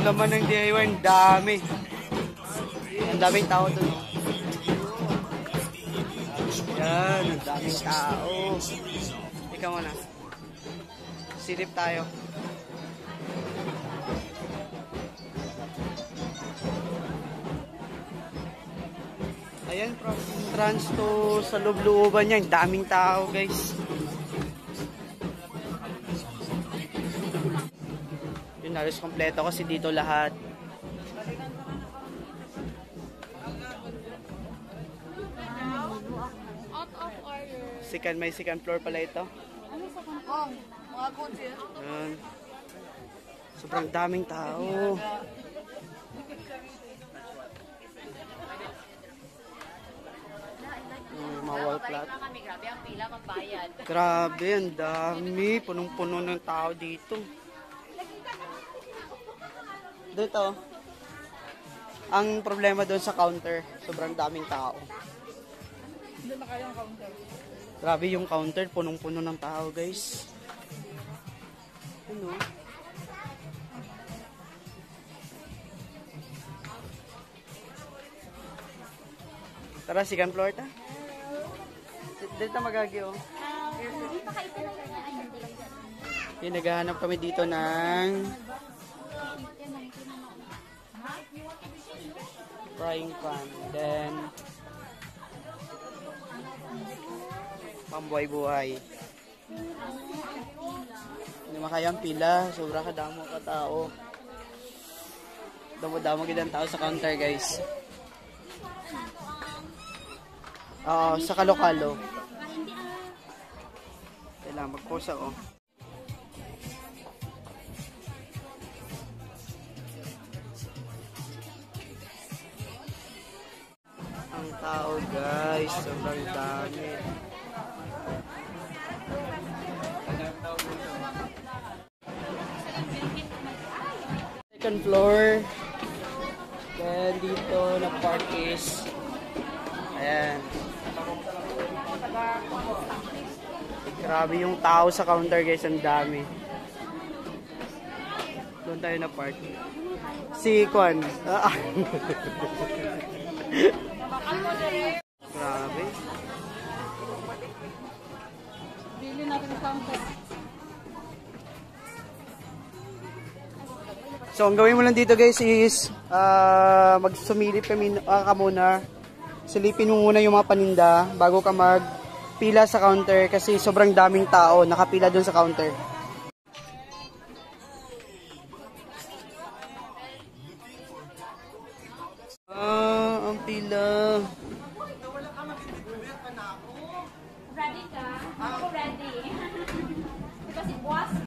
laman ng DIY, ang dami. Ang daming tao dun. Yan, ang daming tao. Ikaw muna. Silip tayo. Ayan, entrance to sa loob-looban niya. Ang daming tao, guys. Yun, halos kompleto kasi dito lahat. May second floor pala ito. Ayan. Sobrang daming tao. Mga wall plot. Grabe, ang dami. Punong-puno ng tao dito. Dito. Ang problema doon sa counter, sobrang daming tao. Hindi na kaya ang counter. Grabe yung counter, punong-puno ng tao, guys. Ano? Tara, second floor ta. Dito magagi, oh. Yung naghahanap kami dito ng frying pan. Then pambuhay-buhay. Hindi makayang pila. Sobra kadamo ka tao. Damo-damo gid ang tao sa counter, guys. Sa Kalo-Kalo. Kailangan mag-pause ako. Ang tao, guys. Sobrang dami. Second floor. Then dito na park is ayan. Grabe yung tao sa counter, guys, ang dami. Doon tayo na park. Si Kwan. Grabe. Bili natin ang counter. So, ang gawin mo lang dito, guys, is magsumilip kami ka muna. Silipin mo muna yung mga paninda bago ka magpila sa counter kasi sobrang daming tao nakapila doon sa counter. Ang pila.